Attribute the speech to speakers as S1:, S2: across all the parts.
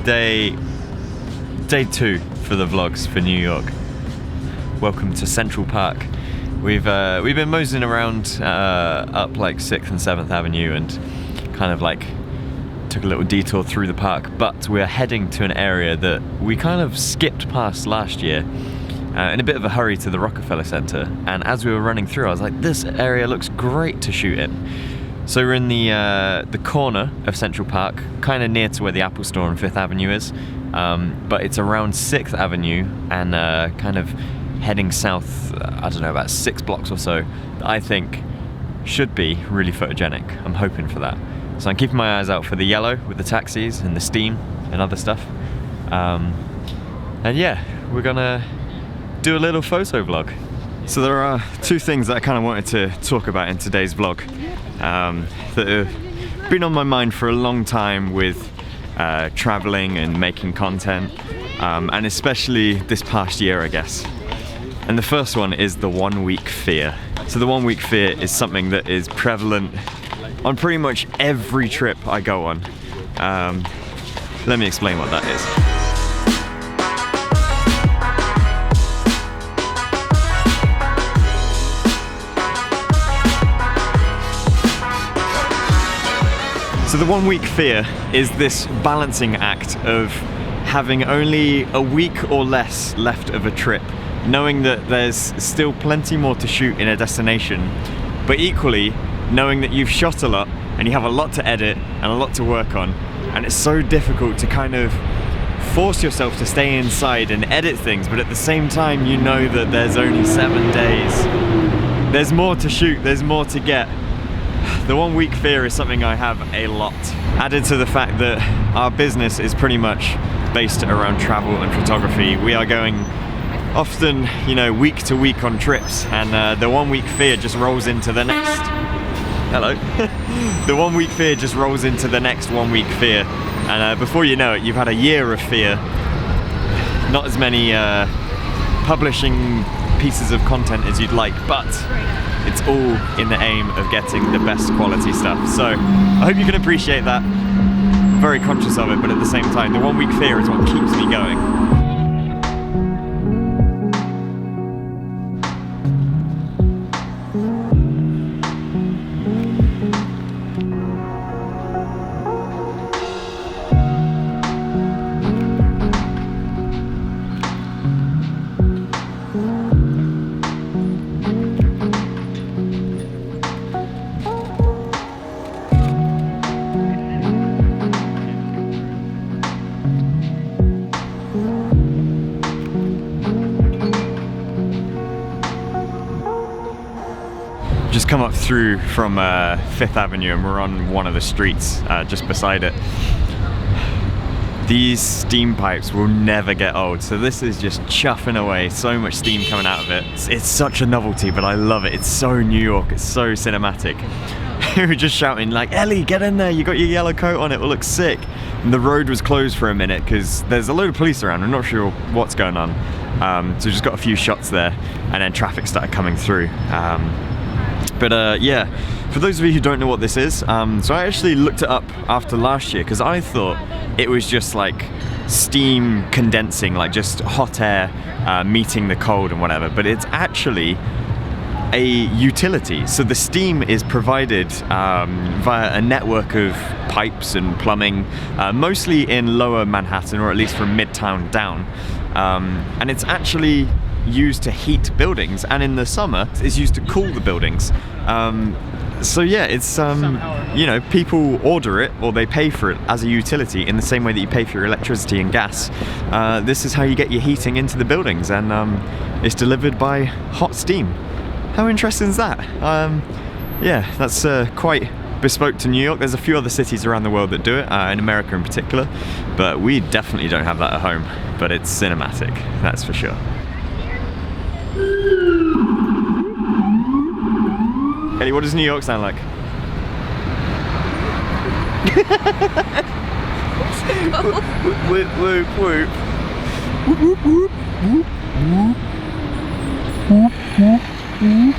S1: day 2 for the vlogs for New York. Welcome to Central Park. We've been moseying around up like 6th and 7th Avenue and kind of like took a little detour through the park, but we're heading to an area that we kind of skipped past last year in a bit of a hurry to the Rockefeller Center. And as we were running through, I was like, this area looks great to shoot in. So we're in the corner of Central Park, kind of near to where the Apple Store on 5th Avenue is, but it's around 6th Avenue and kind of heading south, I don't know, about 6 blocks or so, that I think should be really photogenic. I'm hoping for that. So I'm keeping my eyes out for the yellow with the taxis and the steam and other stuff. And yeah, we're gonna do a little photo vlog. So there are 2 things that I kind of wanted to talk about in today's vlog that have been on my mind for a long time with traveling and making content, and especially this past year, I guess. And the first one is the 1 week fear. So the 1 week fear is something that is prevalent on pretty much every trip I go on. Let me explain what that is. So the 1 week fear is this balancing act of having only a week or less left of a trip, knowing that there's still plenty more to shoot in a destination, but equally knowing that you've shot a lot and you have a lot to edit and a lot to work on, and it's so difficult to kind of force yourself to stay inside and edit things, but at the same time you know that there's only 7 days. There's more to shoot, there's more to get. The 1 week fear is something I have a lot. Added to the fact that our business is pretty much based around travel and photography. We are going often, you know, week to week on trips, and the 1 week fear just rolls into the next. Hello. The 1 week fear just rolls into the next 1 week fear, and before you know it, you've had a year of fear. Not as many publishing pieces of content as you'd like, but it's all in the aim of getting the best quality stuff. So I hope you can appreciate that. I'm very conscious of it, but at the same time, the 1 week fear is what keeps me going. Just come up through from 5th Avenue and we're on one of the streets just beside it. These steam pipes will never get old, so this is just chuffing away, so much steam coming out of it. It's such a novelty, but I love it. It's so New York, it's so cinematic. We were just shouting like, Ellie, get in there, you got your yellow coat on, it will look sick. And the road was closed for a minute because there's a load of police around, I'm not sure what's going on. So we just got a few shots there and then traffic started coming through. But yeah, for those of you who don't know what this is, so I actually looked it up after last year because I thought it was just like steam condensing, like just hot air meeting the cold and whatever, but it's actually a utility. So the steam is provided via a network of pipes and plumbing, mostly in lower Manhattan, or at least from Midtown down, and it's actually used to heat buildings, and in the summer it's used to cool the buildings. So yeah, it's you know, people order it or they pay for it as a utility in the same way that you pay for your electricity and gas. This is how you get your heating into the buildings, and it's delivered by hot steam. How interesting is that? Yeah, that's quite bespoke to New York. There's a few other cities around the world that do it, in America in particular, but we definitely don't have that at home. But it's cinematic, that's for sure. Kelly, what does New York sound like? Whoop, whoop, whoop. Whoop, whoop, whoop. Whoop, whoop. Whoop, whoop.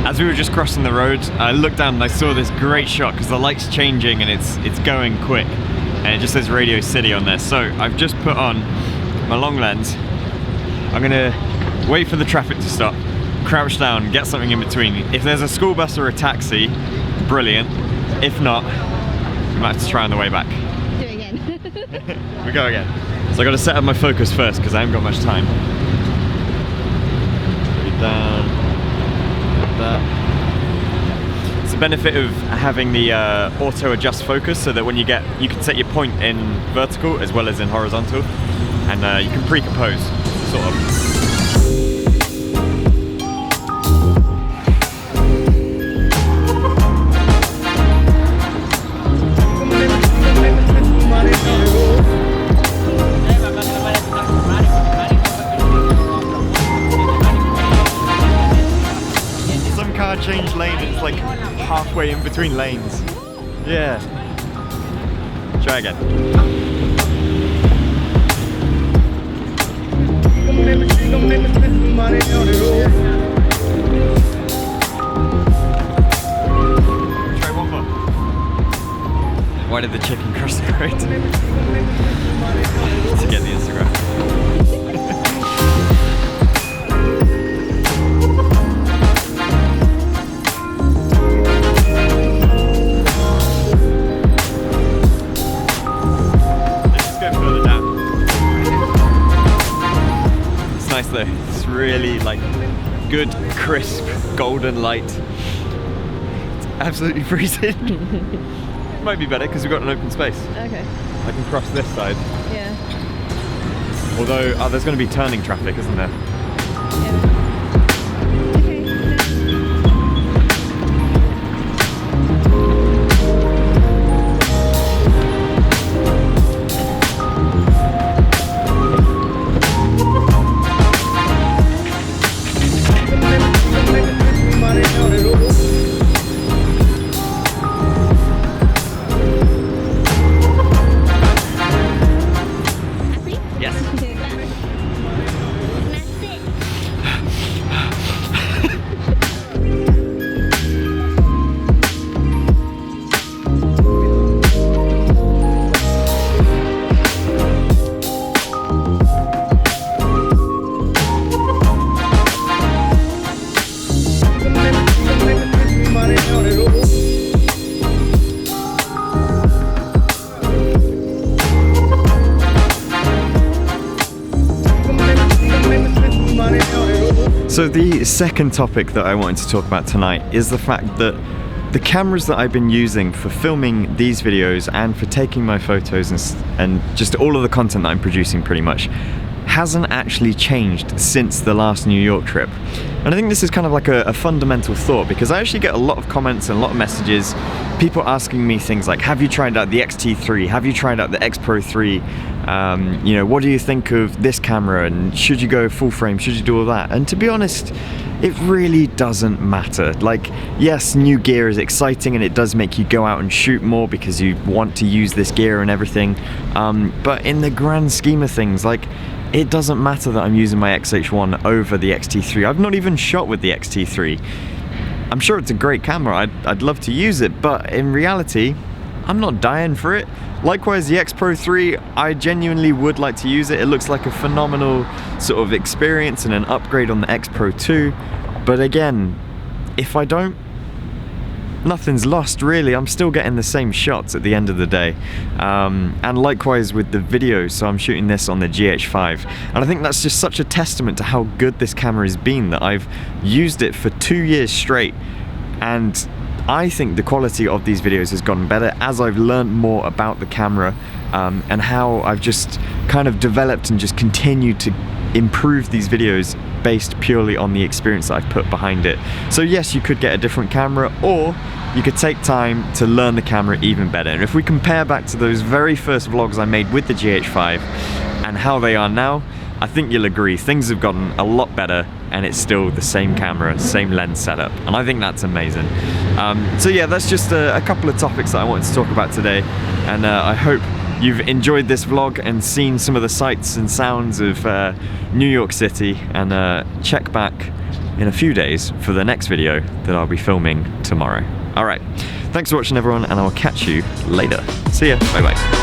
S1: As we were just crossing the road, I looked down and I saw this great shot because the light's changing and it's going quick. and it just says Radio City on there. So I've just put on my long lens. I'm gonna wait for the traffic to stop, crouch down, get something in between. If there's a school bus or a taxi, brilliant. If not, we might have to try on the way back.
S2: Do it again.
S1: We go again. So I gotta set up my focus first because I haven't got much time. Put it down, like that. It's the benefit of having the auto adjust focus, so that when you can set your point in vertical as well as in horizontal, and you can pre-compose, sort of. Change lane, it's like halfway in between lanes. Yeah. Try again. Try one more. Why did the chicken cross the road? To get the Instagram. Though it's really like good, crisp, golden light. It's absolutely freezing. Might be better because we've got an open space.
S2: Okay.
S1: I can cross this side.
S2: Yeah.
S1: Although there's going to be turning traffic, isn't there?
S2: Yeah.
S1: So the second topic that I wanted to talk about tonight is the fact that the cameras that I've been using for filming these videos and for taking my photos and just all of the content that I'm producing pretty much hasn't actually changed since the last New York trip. And I think this is kind of like a fundamental thought, because I actually get a lot of comments and a lot of messages, people asking me things like, have you tried out the X-T3? Have you tried out the X Pro 3? You know, what do you think of this camera? And should you go full frame? Should you do all that? And to be honest, it really doesn't matter. Like, yes, new gear is exciting and it does make you go out and shoot more because you want to use this gear and everything. But in the grand scheme of things, like, it doesn't matter that I'm using my X-H1 over the X-T3. I've not even shot with the X-T3. I'm sure it's a great camera, I'd love to use it, but in reality, I'm not dying for it. Likewise, the X Pro 3, I genuinely would like to use it. It looks like a phenomenal sort of experience and an upgrade on the X Pro 2. But again, if I don't, nothing's lost really. I'm still getting the same shots at the end of the day. And likewise with the video, so I'm shooting this on the GH5. And I think that's just such a testament to how good this camera has been, that I've used it for 2 years straight. And I think the quality of these videos has gotten better as I've learned more about the camera, and how I've just kind of developed and just continued to improve these videos based purely on the experience that I've put behind it. So yes, you could get a different camera, or you could take time to learn the camera even better. And if we compare back to those very first vlogs I made with the GH5 and how they are now, I think you'll agree things have gotten a lot better, and it's still the same camera, same lens setup, and I think that's amazing. So yeah, that's just a couple of topics that I wanted to talk about today, and I hope you've enjoyed this vlog and seen some of the sights and sounds of New York City, and check back in a few days for the next video that I'll be filming tomorrow. Alright, thanks for watching everyone, and I'll catch you later. See ya, bye bye.